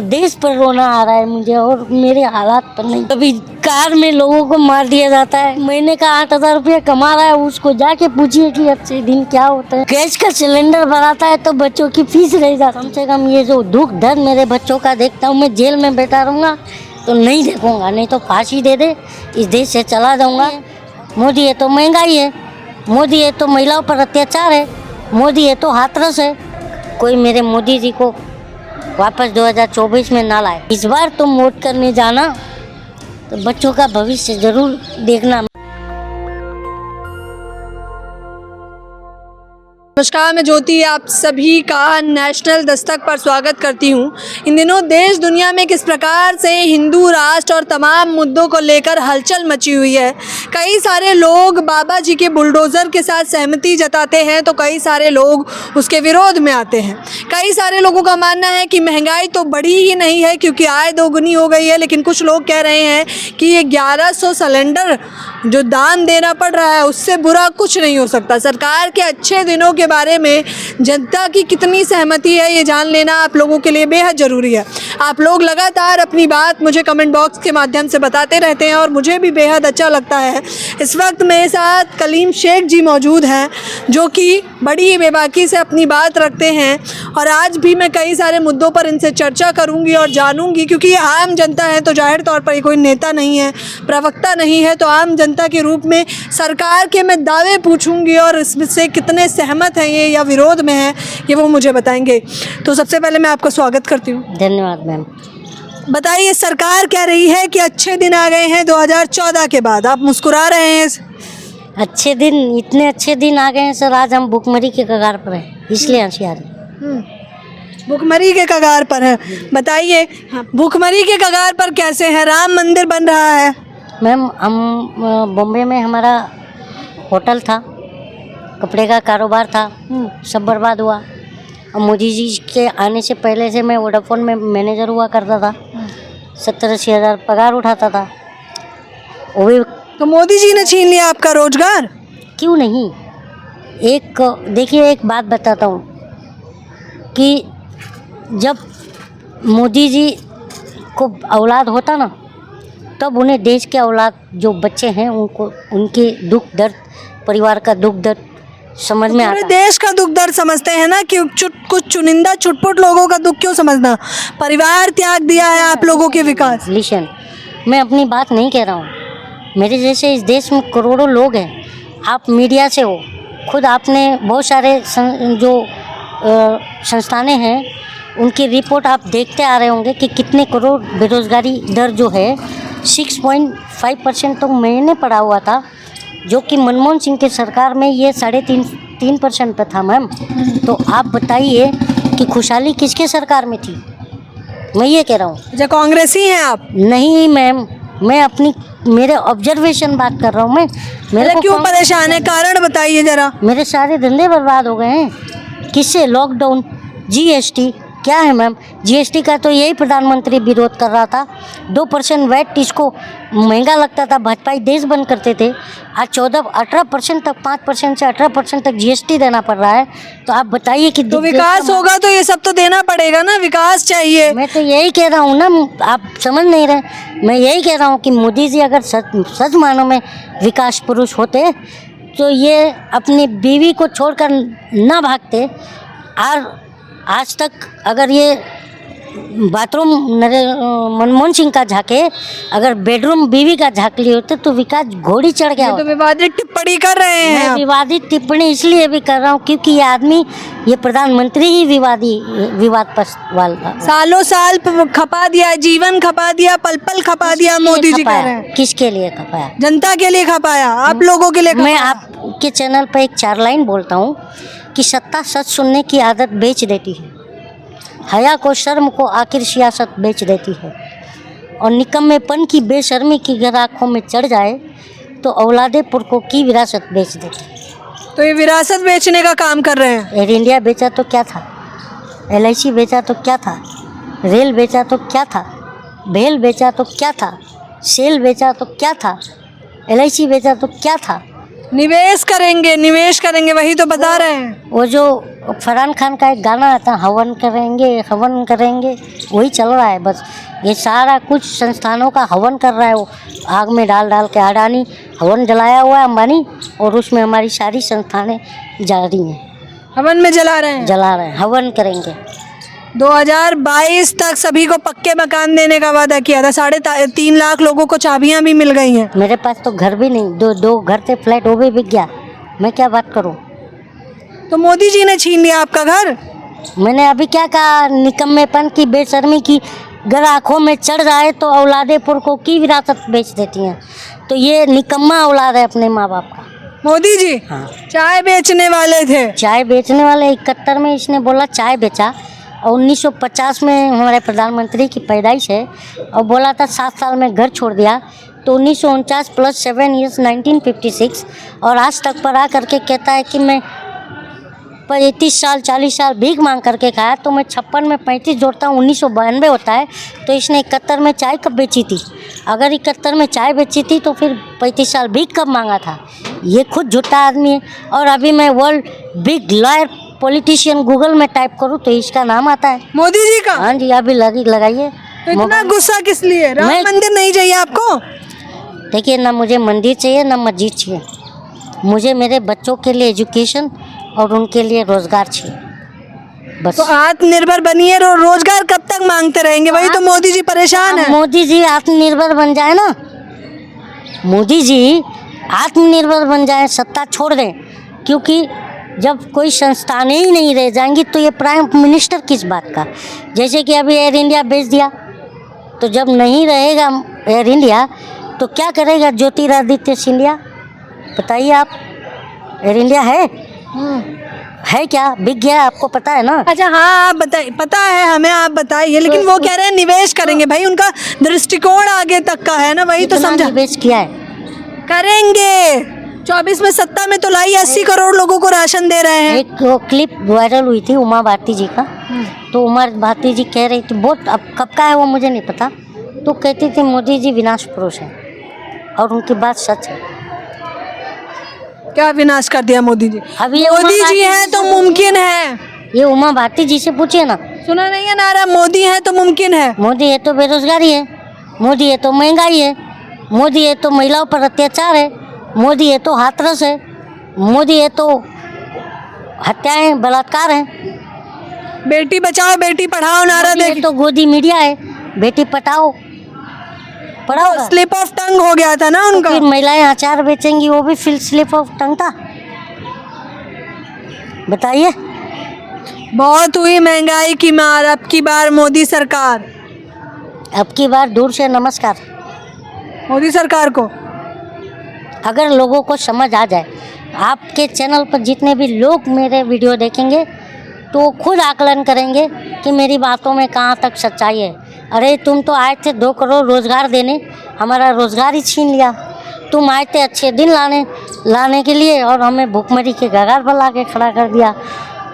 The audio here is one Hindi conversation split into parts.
देश पर रोना आ रहा है मुझे और मेरे हालात पर नहीं। कभी कार में लोगों को मार दिया जाता है, महीने का 8,000 रुपया कमा रहा है, उसको जाके पूछिए कि अच्छे दिन क्या होता है। गैस का सिलेंडर भराता है तो बच्चों की फीस रह जाती है। कम से कम ये जो दुख दर्द मेरे बच्चों का देखता हूँ, मैं जेल में बैठा रहूँगा तो नहीं देखूंगा, नहीं तो फांसी दे दे, इस देश से चला जाऊँगा। मोदी है तो महंगाई है, मोदी है तो महिलाओं पर अत्याचार है, मोदी है तो हाथरस है। कोई मेरे मोदी जी को वापस 2024 में ना लाए। इस बार तुम वोट करने जाना तो बच्चों का भविष्य जरूर देखना। नमस्कार, मैं ज्योति आप सभी का नेशनल दस्तक पर स्वागत करती हूं। इन दिनों देश दुनिया में किस प्रकार से हिंदू राष्ट्र और तमाम मुद्दों को लेकर हलचल मची हुई है। कई सारे लोग बाबा जी के बुलडोज़र के साथ सहमति जताते हैं तो कई सारे लोग उसके विरोध में आते हैं। कई सारे लोगों का मानना है कि महंगाई तो बढ़ी ही नहीं है क्योंकि आय दोगुनी हो गई है, लेकिन कुछ लोग कह रहे हैं कि ये 1100 सिलेंडर जो दान देना पड़ रहा है उससे बुरा कुछ नहीं हो सकता। सरकार के अच्छे दिनों के बारे में जनता की कितनी सहमति है ये जान लेना आप लोगों के लिए बेहद ज़रूरी है। आप लोग लगातार अपनी बात मुझे कमेंट बॉक्स के माध्यम से बताते रहते हैं और मुझे भी बेहद अच्छा लगता है। इस वक्त मेरे साथ कलीम शेख जी मौजूद हैं जो कि बड़ी बेबाकी से अपनी बात रखते हैं और आज भी मैं कई सारे मुद्दों पर इनसे चर्चा करूंगी और जानूंगी, क्योंकि ये आम जनता है तो जाहिर तौर पर ये कोई नेता नहीं है, प्रवक्ता नहीं है, तो आम जनता के रूप में सरकार के मैं दावे पूछूंगी और इससे कितने सहमत हैं ये या विरोध में है ये वो मुझे बताएंगे। तो सबसे पहले मैं आपका स्वागत करती हूँ। धन्यवाद मैम। बताइए, सरकार कह रही है कि अच्छे दिन आ गए हैं 2014 के बाद, आप मुस्कुरा रहे हैं। अच्छे दिन, इतने अच्छे दिन आ गए हैं सर, आज हम भुखमरी के कगार पर हैं, इसलिए हंसी आ रही। भुखमरी के कगार पर है। बताइए, भुखमरी के कगार पर कैसे है? राम मंदिर बन रहा है। मैम, हम बॉम्बे में हमारा होटल था, कपड़े का कारोबार था, सब बर्बाद हुआ। और मोदी जी के आने से पहले से मैं वोडाफोन में मैनेजर हुआ करता था, 70-80 हज़ार पगार उठाता था। वो भी तो मोदी जी ने छीन लिया आपका रोजगार? क्यों नहीं। एक देखिए, एक बात बताता हूँ कि जब मोदी जी को औलाद होता ना, तब उन्हें देश के औलाद जो बच्चे हैं उनको उनके दुख दर्द, परिवार का दुख दर्द समझ में आता है। देश का दुख दर्द समझते हैं ना, कि कुछ चुनिंदा छुटपुट लोगों का दुख क्यों समझना? परिवार त्याग दिया है आप लोगों के विकास। लिशन, मैं अपनी बात नहीं कह रहा हूँ, मेरे जैसे इस देश में करोड़ों लोग हैं। आप मीडिया से हो, खुद आपने बहुत सारे जो संस्थानें हैं उनकी रिपोर्ट आप देखते आ रहे होंगे कि कितने करोड़ बेरोजगारी दर जो है 6.5% तो मैंने पढ़ा हुआ था, जो कि मनमोहन सिंह की सरकार में ये 3.5% पे था मैम। तो आप बताइए कि खुशहाली किसके सरकार में थी? मैं ये कह रहा हूँ। अच्छा, कांग्रेसी हैं आप? नहीं मैम, मैं अपनी मेरे ऑब्जर्वेशन बात कर रहा हूँ। मैं मेरे को क्यों परेशान है? कारण बताइए जरा। मेरे सारे धंधे बर्बाद हो गए हैं। किससे? लॉकडाउन, जीएसटी क्या है मैम? जीएसटी का तो यही प्रधानमंत्री विरोध कर रहा था। 2% वैट इसको महंगा लगता था, भाजपाई देश बंद करते थे। आज 18% तक, 5% से 18% तक जीएसटी देना पड़ रहा है। तो आप बताइए कि तो विकास होगा तो ये सब तो देना पड़ेगा ना, विकास चाहिए। मैं तो यही कह रहा हूँ ना, आप समझ नहीं रहे। मैं यही कह रहा हूँ कि मोदी जी अगर सच मानों में विकास पुरुष होते तो ये अपनी बीवी को छोड़कर ना भागते। और आज तक अगर ये बाथरूम मनमोहन सिंह का झाके, अगर बेडरूम बीवी का झाँक लिए होते तो विकास घोड़ी चढ़ गया। तो विवादित टिप्पणी कर रहे हैं। मैं विवादित टिप्पणी इसलिए भी कर रहा हूँ क्योंकि ये आदमी, ये प्रधानमंत्री ही विवादास्पद वाला। सालों साल खपा दिया, जीवन खपा दिया, पल पल खपा दिया मोदी जी कह रहे हैं। किसके लिए खपाया? जनता के लिए खपाया, आप लोगों के लिए खपाया। मैं आपके चैनल पर एक 4 लाइन बोलता हूँ कि सत्ता सच सुनने की आदत बेच देती है, हया को शर्म को आखिर सियासत बेच देती है, और निकम्मेपन की बेशर्मी की अगर आँखों में चढ़ जाए तो औलादे पुरखों की विरासत बेच देती है। तो ये विरासत बेचने का काम कर रहे हैं। एयर इंडिया बेचा तो क्या था, LIC बेचा तो क्या था, रेल बेचा तो क्या था, भेल बेचा तो क्या था, सेल बेचा तो क्या था, LIC बेचा तो क्या था, निवेश करेंगे वही तो बता रहे हैं। वो जो फरहान खान का एक गाना आता है, हवन करेंगे, वही चल रहा है बस। ये सारा कुछ संस्थानों का हवन कर रहा है वो, आग में डाल के। अडानी हवन जलाया हुआ है अंबानी, और उसमें हमारी सारी संस्थानें जा रही हैं, हवन में जला रहे हैं। हवन करेंगे। 2022 तक सभी को पक्के मकान देने का वादा किया था। 3.5 लाख लोगों को चाबियां भी मिल गई हैं। मेरे पास तो घर भी नहीं, दो घर थे, फ्लैट वो भी बिक गया। मैं क्या बात करूं? तो मोदी जी ने छीन लिया आपका घर। मैंने अभी क्या कहा? निकम्मेपन की, बेशर्मी की। अगर आँखों में चढ़ जाए तो औलादे पुरखों की विरासत बेच देती हैं। तो ये निकम्मा औलाद है अपने माँ बाप का। मोदी जी हाँ, चाय बेचने वाले थे। चाय बेचने वाले 71 में इसने बोला चाय बेचा, और 1950 में हमारे प्रधानमंत्री की पैदाइश है, और बोला था 7 साल में घर छोड़ दिया। तो 1949 + 7 ईयर्स 1956, और आज तक पर आ करके कहता है कि मैं 35 साल 40 साल भीख मांग करके खाया। तो मैं 56 में 35 जोड़ता हूँ, 1992 होता है। तो इसने 71 में चाय कब बेची थी? अगर 71 में चाय बेची थी तो फिर 35 साल भीख कब मांगा था? ये खुद झूठा आदमी है। और अभी मैं world big lawyer politician Google में टाइप करूँ तो इसका नाम आता है, मोदी जी का। हाँ जी, अभी लगाइए। तो इतना गुस्सा किस लिए? राम मंदिर नहीं चाहिए आपको? देखिए, ना मुझे मंदिर चाहिए ना मस्जिद चाहिए। मुझे मेरे बच्चों के लिए एजुकेशन और उनके लिए रोजगार चाहिए बस। तो आत्मनिर्भर बनिए, रोजगार कब तक मांगते रहेंगे? वही तो मोदी जी परेशान है। मोदी जी आत्मनिर्भर बन जाए ना, मोदी जी आत्मनिर्भर बन जाए, सत्ता छोड़ दें। क्योंकि जब कोई संस्थानें ही नहीं रह जाएंगी तो ये प्राइम मिनिस्टर किस बात का? जैसे कि अभी एयर इंडिया बेच दिया, तो जब नहीं रहेगा एयर इंडिया तो क्या करेगा ज्योतिरादित्य सिंधिया? बताइए आप। एयर इंडिया है क्या? बिक गया, आपको पता है ना? अच्छा, हाँ, आप बताइए। पता है हमें, आप बताइए। लेकिन वो कह रहे हैं निवेश करेंगे। भाई, उनका दृष्टिकोण आगे तक का है ना, वही तो समझा। निवेश किया है, करेंगे। 24 में सत्ता में तो लाई, 80 करोड़ लोगों को राशन दे रहे हैं। एक वो क्लिप वायरल हुई थी उमा भारती जी का। तो उमा भारती जी कह रही थी, बहुत अब कब का है वो मुझे नहीं पता, तो कहती थी मोदी जी विनाश पुरुष है, और उनकी बात सच है। क्या विनाश कर दिया मोदी जी? अब ये मोदी जी हैं तो मुमकिन है। ये उमा भारती जी से पूछिए ना। सुना नहीं है नारा, मोदी है तो मुमकिन है। मोदी है तो बेरोजगारी है, मोदी है तो महंगाई है, मोदी है तो महिलाओं पर अत्याचार है, मोदी है तो हाथरस है, मोदी है तो हत्याएं बलात्कार हैं, बेटी बचाओ बेटी पढ़ाओ नारा मोदी है दे तो गोदी मीडिया है, बेटी पढ़ाओ। स्लिप ऑफ टंग हो गया था ना उनका। फिर महिलाएं अचार बेचेंगी, वो भी फिर स्लिप ऑफ टंग था। बताइए। बहुत हुई महंगाई की मार, अब की बार मोदी सरकार। अब की बार दूर से नमस्कार मोदी सरकार को। अगर लोगों को समझ आ जाए, आपके चैनल पर जितने भी लोग मेरे वीडियो देखेंगे तो खुद आकलन करेंगे कि मेरी बातों में कहाँ तक सच्चाई है। अरे तुम तो आए थे 2 करोड़ रोज़गार देने, हमारा रोज़गार ही छीन लिया। तुम आए थे अच्छे दिन लाने के लिए, और हमें भूखमरी के कगार पर ला के खड़ा कर दिया।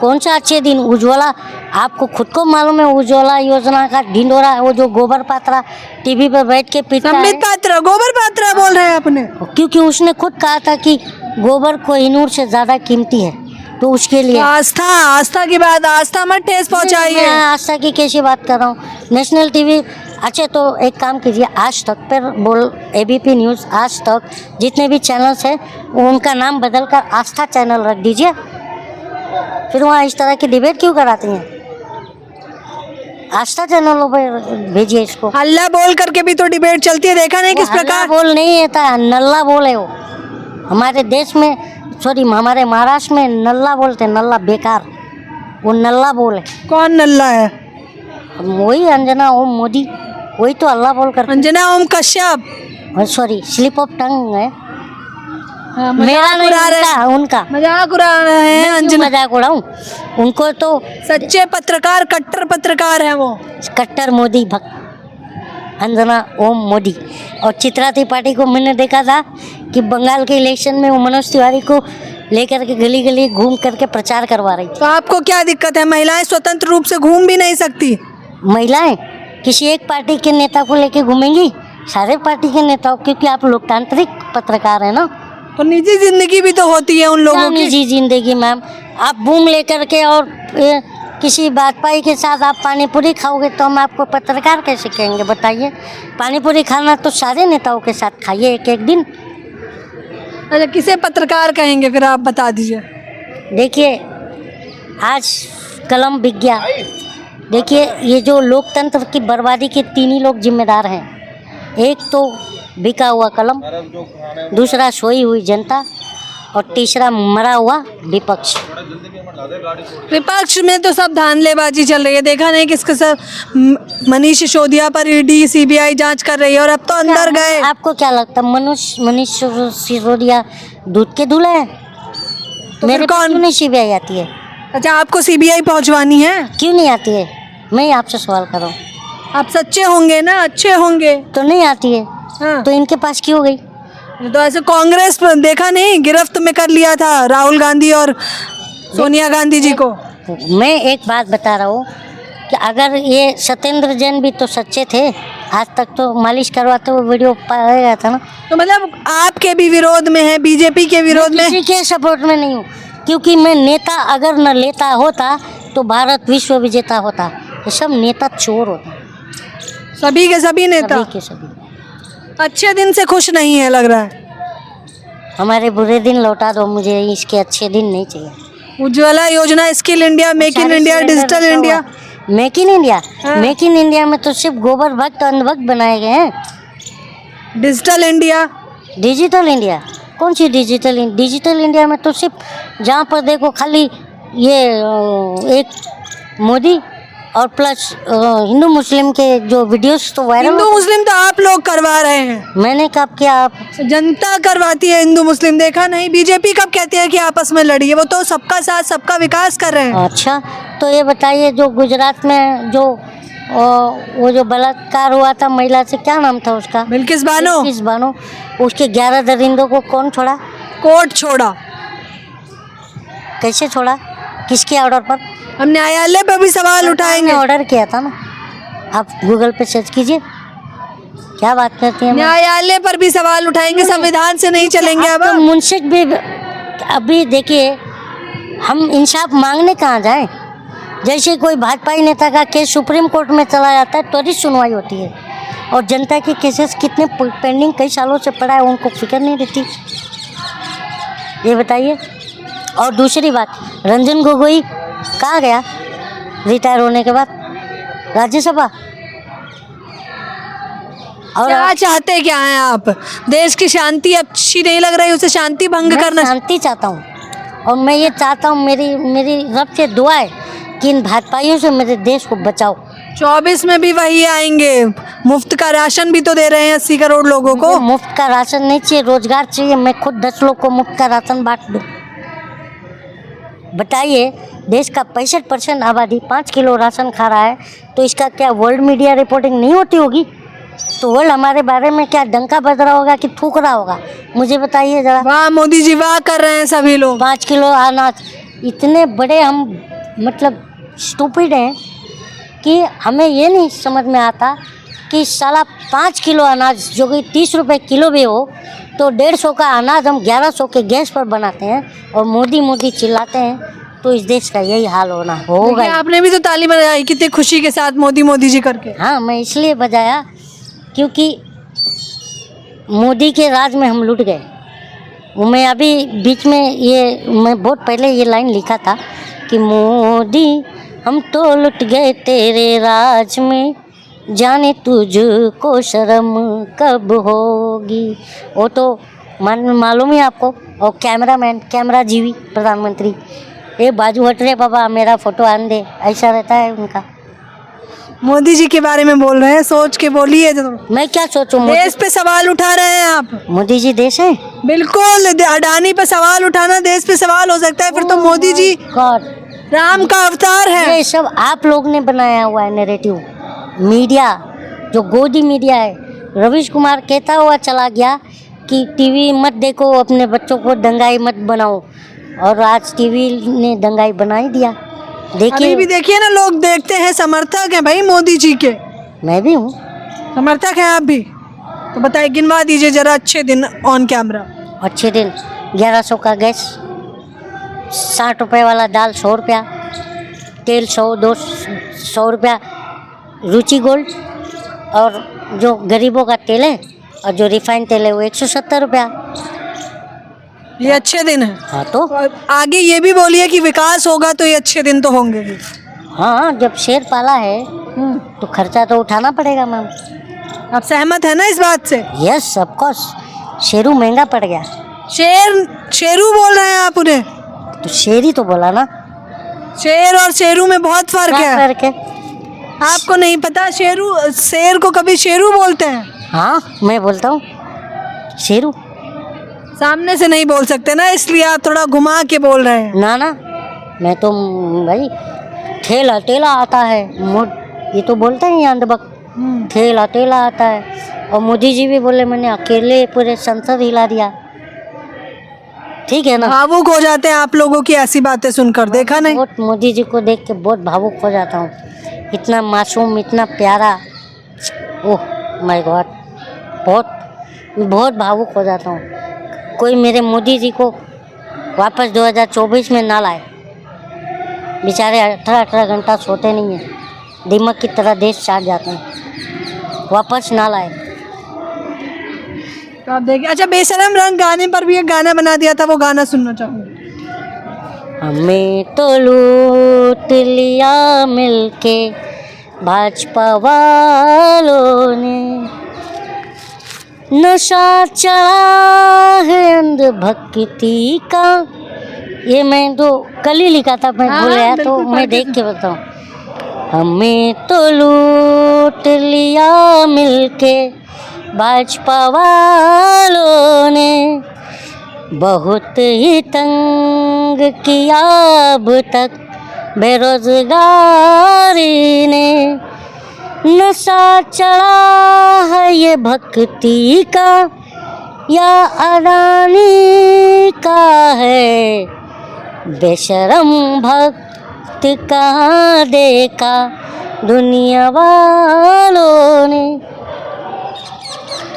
कौन सा अच्छे दिन? उज्ज्वला, आपको खुद को मालूम है उज्ज्वला योजना का ढिंडोरा, वो जो गोबर पात्रा टीवी पर बैठ के पीता है। संबित पात्रा, गोबर पात्रा बोल रहे हैं आपने? क्योंकि उसने खुद कहा था कि गोबर कोहिनूर से ज़्यादा कीमती है, तो उसके लिए आस्था की बात, आस्था मत ठेस पहुंचाइए। मैं आस्था की कैसी बात कर रहा हूँ? National TV. अच्छा, तो एक काम कीजिए, आज तक पर बोल, एबीपी न्यूज़, आज तक जितने भी चैनल्स हैं उनका नाम बदलकर आस्था चैनल रख दीजिए। फिर वहाँ इस तरह की डिबेट क्यों कराती हैं? आस्था चैनलों पर भेजिए इसको। हल्ला बोल करके भी तो डिबेट चलती है, देखा नहीं किस प्रकार? बोल नहीं था, नल्ला बोल है वो। हमारे देश में, सॉरी हमारे महाराष्ट्र में नल्ला बोलते, नल्ला बेकार, वो नल्ला बोल है। कौन नल्ला है? वही अंजना ओम मोदी, वही तो अल्लाह बोल कर। Anjana Om Kashyap, sorry slip of tongue है। मेरा नहीं, उनका मजाक उड़ा रहे हैं। अंजना मजाक उड़ाऊं? उनको तो सच्चे पत्रकार, कट्टर पत्रकार है वो, कट्टर मोदी भक्त अंजना ओम मोदी। और चित्रा त्रिपाठी को मैंने देखा था कि बंगाल के इलेक्शन में वो मनोज तिवारी को लेकर के गली गली घूम करके प्रचार करवा रही थी। तो आपको क्या दिक्कत है? महिलाएं स्वतंत्र रूप से घूम भी नहीं सकती? महिलाएं किसी एक पार्टी के नेता को लेके घूमेंगी? सारे पार्टी के नेताओं, क्योंकि आप लोकतांत्रिक पत्रकार हैं ना। तो निजी जिंदगी भी तो होती है उन क्या लोगों की। निजी जिंदगी मैम? आप बूम लेकर के और किसी बाजपाई के साथ आप पानी पूरी खाओगे तो हम आपको पत्रकार कैसे कहेंगे बताइए? पानी पूरी खाना तो सारे नेताओं के साथ खाइए एक एक दिन। अच्छा, किसे पत्रकार कहेंगे फिर आप बता दीजिए। देखिए आज कलम बिक गया। देखिए ये जो लोकतंत्र की बर्बादी के तीन ही लोग जिम्मेदार हैं। एक तो बिका हुआ कलम, दूसरा सोई हुई जनता और तीसरा मरा हुआ विपक्ष। विपक्ष में तो सब धांधलेबाजी चल रही है, देखा नहीं किसके साथ मनीष सिसोदिया पर ईडी सीबीआई जांच कर रही है और अब तो अंदर गए। आपको क्या लगता है मनीष सिसोदिया दूध के दूल्हे हैं? तो मेरे फिर को कौन? क्यों नहीं सीबीआई आती है? अच्छा, आपको सीबीआई पहुंचवानी है? क्यों नहीं आती है? मैं ही आपसे सवाल कर रहा हूँ। आप सच्चे होंगे ना, अच्छे होंगे। तो नहीं आती है हाँ। तो इनके पास क्यों गई? तो ऐसे कांग्रेस पर देखा नहीं, गिरफ्त में कर लिया था राहुल गांधी और सोनिया गांधी जी को। मैं एक बात बता रहा हूँ कि अगर ये सत्येंद्र जैन भी तो सच्चे थे, आज तक तो मालिश करवाते हुए वीडियो पाया गया था ना। तो मतलब आपके भी विरोध में है, बीजेपी के विरोध में? किसी के सपोर्ट में नहीं हूँ, क्योंकि मैं नेता अगर न लेता होता तो भारत विश्व विजेता होता। ये सब नेता चोर होता, सभी के सभी नेता सभी के सभी। अच्छे दिन से खुश नहीं है लग रहा है। हमारे बुरे दिन लौटा दो, मुझे इसके अच्छे दिन नहीं चाहिए। उज्ज्वला योजना, स्किल इंडिया, मेक इन सारे इंडिया, सिलेंडर डिजिटल रखा इंडिया। हुआ। मेक इन इंडिया, हाँ। मेक इन इंडिया में तो सिर्फ गोबर भक्त अंधभक्त बनाए गए हैं। डिजिटल इंडिया, डिजिटल इंडिया कौन सी डिजिटल इंडिया में तो सिर्फ जहाँ पर देखो खाली ये एक मोदी और प्लस हिंदू मुस्लिम के जो वीडियोस तो वायरल। हिंदू मुस्लिम तो आप लोग करवा रहे हैं, मैंने कब किया? आप जनता करवाती है हिंदू मुस्लिम, देखा नहीं? बीजेपी कब कहती है कि आपस में लड़िए, वो तो सबका साथ सबका विकास कर रहे हैं। अच्छा तो ये बताइए जो गुजरात में जो वो जो बलात्कार हुआ था महिला से, क्या नाम था उसका? बिल्किस बानो। बिल्किस बानो। उसके 11 दरिंदों को कौन छोड़ा? कोर्ट छोड़ा। कैसे छोड़ा? किसके ऑर्डर पर? हम न्यायालय पर भी सवाल उठाएंगे। ऑर्डर किया था ना, आप गूगल पे सर्च कीजिए। क्या बात करती हैं? न्यायालय पर भी सवाल उठाएंगे, संविधान से नहीं चलेंगे अब। तो मुंसिफ भी अभी देखिए, हम इंसाफ मांगने कहाँ जाएं? जैसे कोई भाजपाई नेता का केस सुप्रीम कोर्ट में चला जाता है, त्वरित सुनवाई होती है, और जनता के केसेस कितने पेंडिंग कई सालों से पड़ा है उनको फिक्र नहीं रहती। ये बताइए। और दूसरी बात, रंजन गोगोई कहाँ गया रिटायर होने के बाद? राज्यसभा। और क्या चाहते क्या हैं आप? देश की शांति अच्छी नहीं लग रही, उसे शांति भंग मैं करना। शांति चाहता हूँ, और मैं ये चाहता हूँ, मेरी रब से दुआ है कि इन भाजपाइयों से मेरे देश को बचाओ। 24 में भी वही आएंगे, मुफ्त का राशन भी तो दे रहे हैं 80 करोड़ लोगों को। मुझे मुफ्त का राशन नहीं चाहिए, रोजगार चाहिए। मैं खुद 10 लोग को मुफ्त का राशन बांट दूँ। बताइए, देश का 65% आबादी 5 किलो राशन खा रहा है, तो इसका क्या वर्ल्ड मीडिया रिपोर्टिंग नहीं होती होगी? तो वर्ल्ड हमारे बारे में क्या डंका बज रहा होगा कि थूक रहा होगा? मुझे बताइए जरा। वाह मोदी जी, वाह कर रहे हैं सभी लोग। 5 किलो अनाज, इतने बड़े हम मतलब स्टूपिड हैं कि हमें ये नहीं समझ में आता कि साला 5 किलो अनाज जो कि 30 रुपए किलो भी हो, तो 150 का अनाज हम 1100 के गैस पर बनाते हैं और मोदी चिल्लाते हैं। तो इस देश का यही हाल होगा। देखिए, आपने भी तो ताली बजाई कितनी खुशी के साथ मोदी जी करके। हाँ, मैं इसलिए बजाया क्योंकि मोदी के राज में हम लुट गए। मैं अभी बीच में मैं बहुत पहले ये लाइन लिखा था कि मोदी हम तो लुट गए तेरे राज में, जाने तुझको शर्म कब होगी। वो तो मालूम ही आपको। और कैमरामैन, कैमरा जीवी प्रधानमंत्री, ए बाजू हट रे बाबा, मेरा फोटो आन दे, ऐसा रहता है उनका। मोदी जी के बारे में बोल रहे हैं, सोच के बोलिए। मैं क्या सोचूं? देश पे सवाल उठा रहे हैं आप। मोदी जी देश है? बिल्कुल, अडानी पे सवाल उठाना देश पे सवाल हो सकता है, फिर तो मोदी जी गॉड, राम का अवतार है। ये सब आप लोग ने बनाया हुआ है नैरेटिव। मीडिया जो गोदी मीडिया है, रवीश कुमार कहता हुआ चला गया कि टीवी मत देखो, अपने बच्चों को दंगाई मत बनाओ, और आज टीवी ने दंगाई बना ही दिया। अभी देखिए, भी देखिए ना, लोग देखते हैं, समर्थक हैं भाई मोदी जी के। मैं भी हूँ समर्थक हैं आप भी? तो बताइए, गिनवा दीजिए जरा अच्छे दिन ऑन कैमरा। अच्छे दिन 1100 का गैस, 60 रुपये वाला दाल 100 रुपया, तेल 100 रुपया, रुचि गोल्ड, और जो गरीबों का तेल है और जो रिफाइंड तेल है वो 170 रुपया। ये अच्छे दिन है। हाँ तो और आगे ये भी बोलिए कि विकास होगा तो ये अच्छे दिन तो होंगे भी। हाँ, जब शेर पाला है तो खर्चा तो उठाना पड़ेगा मैम। आप सहमत है ना इस बात से? यस ऑफ कोर्स, शेरू महंगा पड़ गया। शेरू बोल रहे हैं आप उन्हें? तो शेर ही तो बोला ना। शेर और शेरू में बहुत फर्क क्या है। फर्क है? आपको नहीं पता? शेर को कभी शेरू बोलते हैं। हाँ, मैं बोलता हूँ शेरू। सामने से नहीं बोल सकते ना, इसलिए आप थोड़ा घुमा के बोल रहे हैं। ना ना, मैं तो भाई ठेला टेला आता है, ये तो बोलते हैं अंधभक्त, ठेला टेला आता है। और मोदी जी भी बोले मैंने अकेले पूरे संसद हिला दिया। ठीक है ना। भावुक हो जाते हैं आप लोगों की ऐसी बातें सुनकर, देखा नहीं? बहुत मोदी जी को देख के बहुत भावुक हो जाता हूँ। इतना मासूम, इतना प्यारा, ओह माय गॉड, बहुत भावुक हो जाता हूँ। कोई मेरे मोदी जी को वापस 2024 में ना लाए। बेचारे 18 घंटा सोते नहीं हैं, दिमाग की तरह देश चाट जाते हैं, वापस ना लाए। तो आप देखिए। अच्छा, बेशरम रंग गाने पर भी एक गाना बना दिया था, वो गाना सुनना चाहूँगी। हमें तो लूट लिया मिलके भाजपा वालों ने, नशा चढ़ा है अंधभक्ति का। ये मैं तो कल ही लिखा था, मैं भूल गया, तो मैं देख के बताऊँ। हमें तो लूट लिया मिलके भाजपा वालों ने, बहुत ही तंग किया अब तक बेरोजगारी ने, नशा चढ़ा है ये भक्ति का या अडानी का है, बेशरम भक्त कहाँ देखा दुनिया वालों ने।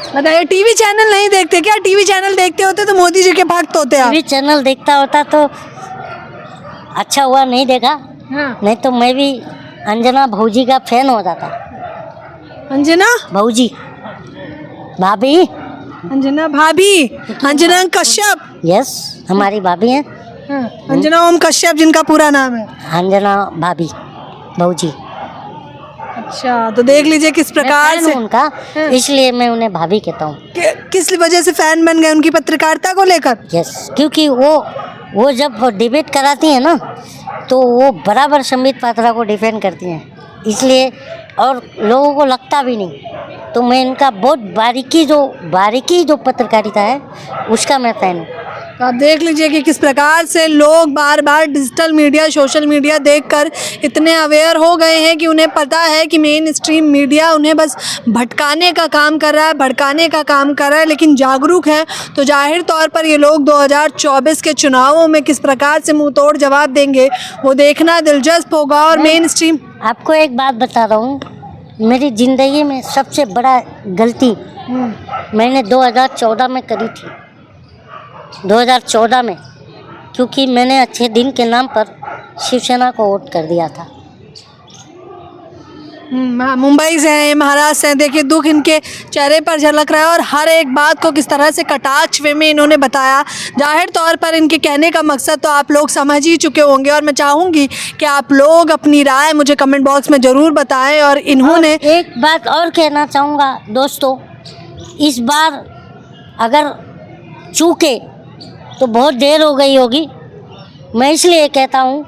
बताइए, टीवी चैनल नहीं देखते क्या? टीवी चैनल देखते होते तो मोदी जी के भक्त होते आप। टीवी चैनल देखता होता तो अच्छा हुआ नहीं देखा। हाँ। नहीं तो मैं भी अंजना भौजी का फैन हो जाता। अंजना भौजी, भाभी। अंजना भाभी, अंजना कश्यप। यस, हमारी भाभी हैं। हाँ, अंजना ओम कश्यप जिनका पूरा नाम है। अंजना भाभी, भौजी। अच्छा, तो देख लीजिए किस मैं प्रकार फैन से हूं उनका, इसलिए मैं उन्हें भाभी कहता हूँ। किस वजह से फैन बन गए? उनकी पत्रकारिता को लेकर? यस, क्योंकि वो जब डिबेट कराती है ना तो वो बराबर संबित पात्रा को डिफेंड करती हैं, इसलिए, और लोगों को लगता भी नहीं। तो मैं इनका बहुत बारीकी जो पत्रकारिता है उसका मैं फैन हूँ। तो आप देख लीजिए कि किस प्रकार से लोग बार बार डिजिटल मीडिया, सोशल मीडिया देखकर इतने अवेयर हो गए हैं कि उन्हें पता है कि मेन स्ट्रीम मीडिया उन्हें बस भटकाने का काम कर रहा है, भड़काने का काम कर रहा है। लेकिन जागरूक हैं तो जाहिर तौर पर ये लोग 2024 के चुनावों में किस प्रकार से मुंह तोड़ जवाब देंगे वो देखना दिलचस्प होगा। और मेन स्ट्रीम, आपको एक बात बता रहा हूँ, मेरी ज़िंदगी में सबसे बड़ा गलती मैंने 2014 में करी थी। 2014 में, क्योंकि मैंने अच्छे दिन के नाम पर शिवसेना को वोट कर दिया था। मुंबई से हैं, महाराष्ट्र से हैं, देखिए दुख इनके चेहरे पर झलक रहा है और हर एक बात को किस तरह से कटाक्ष वे में इन्होंने बताया। जाहिर तौर पर इनके कहने का मकसद तो आप लोग समझ ही चुके होंगे और मैं चाहूँगी कि आप लोग अपनी राय मुझे कमेंट बॉक्स में ज़रूर बताएं। और इन्होंने एक बात और कहना चाहूँगा दोस्तों, इस बार अगर चूके तो बहुत देर हो गई होगी। मैं इसलिए कहता हूँ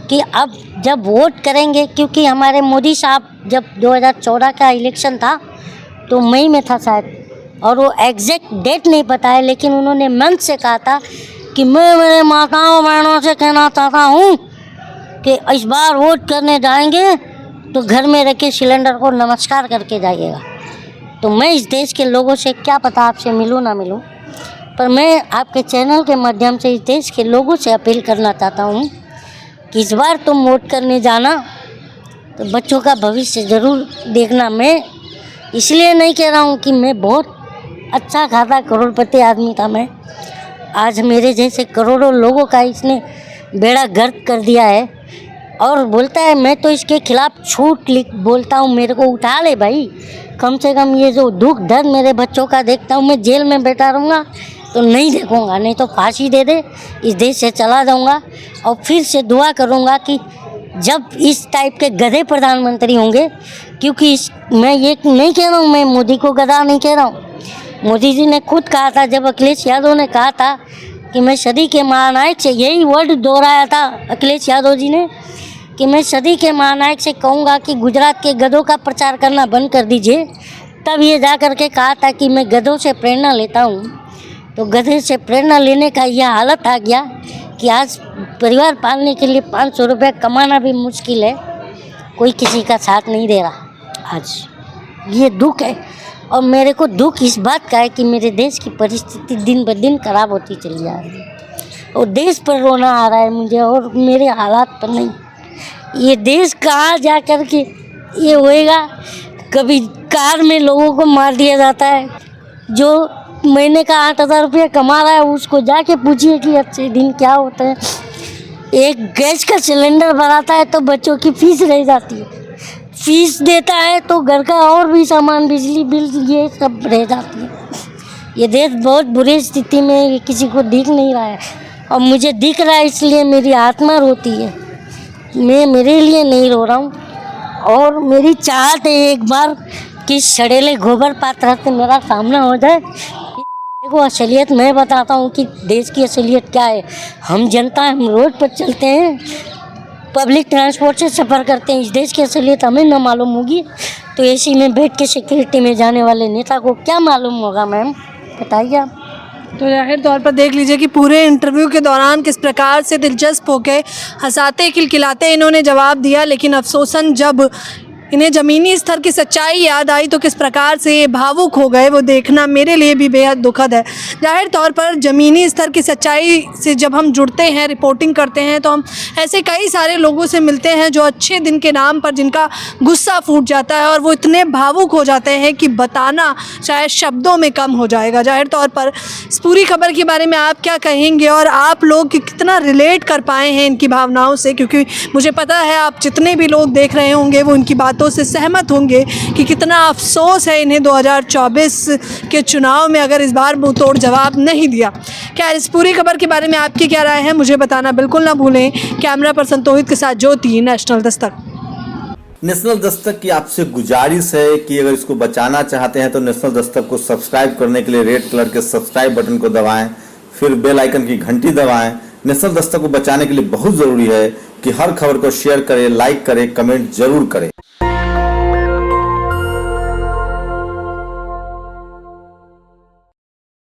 कि अब जब वोट करेंगे, क्योंकि हमारे मोदी साहब जब 2014 का इलेक्शन था तो मई में था शायद, और वो एग्जैक्ट डेट नहीं पता है, लेकिन उन्होंने मन से कहा था कि मैं मेरे माताओं बहनों से कहना चाहता हूँ कि इस बार वोट करने जाएंगे तो घर में रख के सिलेंडर को नमस्कार करके जाइएगा। तो मैं इस देश के लोगों से, क्या पता आपसे मिलूँ ना मिलूँ, पर मैं आपके चैनल के माध्यम से इस देश के लोगों से अपील करना चाहता हूँ कि इस बार तुम वोट करने जाना तो बच्चों का भविष्य ज़रूर देखना। मैं इसलिए नहीं कह रहा हूँ कि मैं बहुत अच्छा खासा करोड़पति आदमी था मैं, आज मेरे जैसे करोड़ों लोगों का इसने बेड़ा गर्क कर दिया है। और बोलता है मैं तो इसके खिलाफ छूट लिख बोलता हूँ, मेरे को उठा ले भाई। कम से कम ये जो दुख दर्द मेरे बच्चों का देखता हूँ, मैं जेल में बैठा रहूँगा तो नहीं देखूँगा, नहीं तो फांसी दे दे, इस देश से चला जाऊँगा। और फिर से दुआ करूँगा कि जब इस टाइप के गधे प्रधानमंत्री होंगे, क्योंकि मैं ये नहीं कह रहा हूँ, मैं मोदी को गधा नहीं कह रहा हूँ। मोदी जी ने खुद कहा था, जब अखिलेश यादव ने कहा था कि मैं सदी के महानायक से, यही वर्ड दोहराया था अखिलेश यादव जी ने कि मैं सदी के महानायक से कहूँगा कि गुजरात के गधों का प्रचार करना बंद कर दीजिए। तब ये जा कर के कहा था कि मैं गधों से प्रेरणा लेता हूँ। तो गधे से प्रेरणा लेने का यह हालत आ गया कि आज परिवार पालने के लिए 500 रुपये कमाना भी मुश्किल है, कोई किसी का साथ नहीं दे रहा। आज ये दुख है। और मेरे को दुख इस बात का है कि मेरे देश की परिस्थिति दिन ब दिन खराब होती चली जा रही है और देश पर रोना आ रहा है मुझे, और मेरे हालात पर नहीं। ये देश कहाँ जा कर के ये होएगा। कभी कार में लोगों को मार दिया जाता है, जो महीने का 8,000 रुपये कमा रहा है उसको जाके पूछिए कि अच्छे दिन क्या होते हैं। एक गैस का सिलेंडर भराता है तो बच्चों की फीस रह जाती है, फीस देता है तो घर का और भी सामान, बिजली बिल, ये सब रह जाती है। ये देश बहुत बुरी स्थिति में, ये किसी को दिख नहीं रहा है और मुझे दिख रहा है, इसलिए मेरी आत्मा रोती है। मैं मेरे लिए नहीं रो रहा हूँ। और मेरी चाहत है एक बार कि सड़ेले गोबर पात्र से मेरा सामना हो जाए। देखो असलियत मैं बताता हूँ कि देश की असलियत क्या है। हम जनता, हम रोड पर चलते हैं, पब्लिक ट्रांसपोर्ट से सफ़र करते हैं। इस देश की असलियत हमें ना मालूम होगी तो एसी में बैठ के सिक्योरिटी में जाने वाले नेता को क्या मालूम होगा। मैम बताइए आप। तो जाहिर तौर पर देख लीजिए कि पूरे इंटरव्यू के दौरान किस प्रकार से दिलचस्प होके हंसाते खिलखिलाते इन्होंने जवाब दिया, लेकिन अफसोसन जब इन्हें ज़मीनी स्तर की सच्चाई याद आई तो किस प्रकार से ये भावुक हो गए, वो देखना मेरे लिए भी बेहद दुखद है। जाहिर तौर पर ज़मीनी स्तर की सच्चाई से जब हम जुड़ते हैं, रिपोर्टिंग करते हैं, तो हम ऐसे कई सारे लोगों से मिलते हैं जो अच्छे दिन के नाम पर जिनका गुस्सा फूट जाता है और वो इतने भावुक हो जाते हैं कि बताना शायद शब्दों में कम हो जाएगा। जाहिर तौर पर इस पूरी खबर के बारे में आप क्या कहेंगे और आप लोग कितना रिलेट कर पाए हैं इनकी भावनाओं से, क्योंकि मुझे पता है आप जितने भी लोग देख रहे होंगे वो इनकी बातों से सहमत होंगे कि कितना अफसोस है इन्हें 2024 के चुनाव में अगर इस बार मुंह तोड़ जवाब नहीं दिया। क्या इस पूरी खबर के बारे में आपकी क्या राय है, मुझे बताना बिल्कुल ना भूलें। कैमरा पर्सन तौहीद के साथ ज्योति, नेशनल दस्तक। नेशनल दस्तक की आपसे गुजारिश है कि अगर इसको बचाना चाहते हैं तो नेशनल दस्तक को सब्सक्राइब करने के लिए रेड कलर के सब्सक्राइब बटन को दबाएं, फिर बेल आइकन की घंटी दबाएं। नेशनल दस्तक को बचाने के लिए बहुत जरूरी है कि हर खबर को शेयर करें, लाइक करें, कमेंट जरूर करें।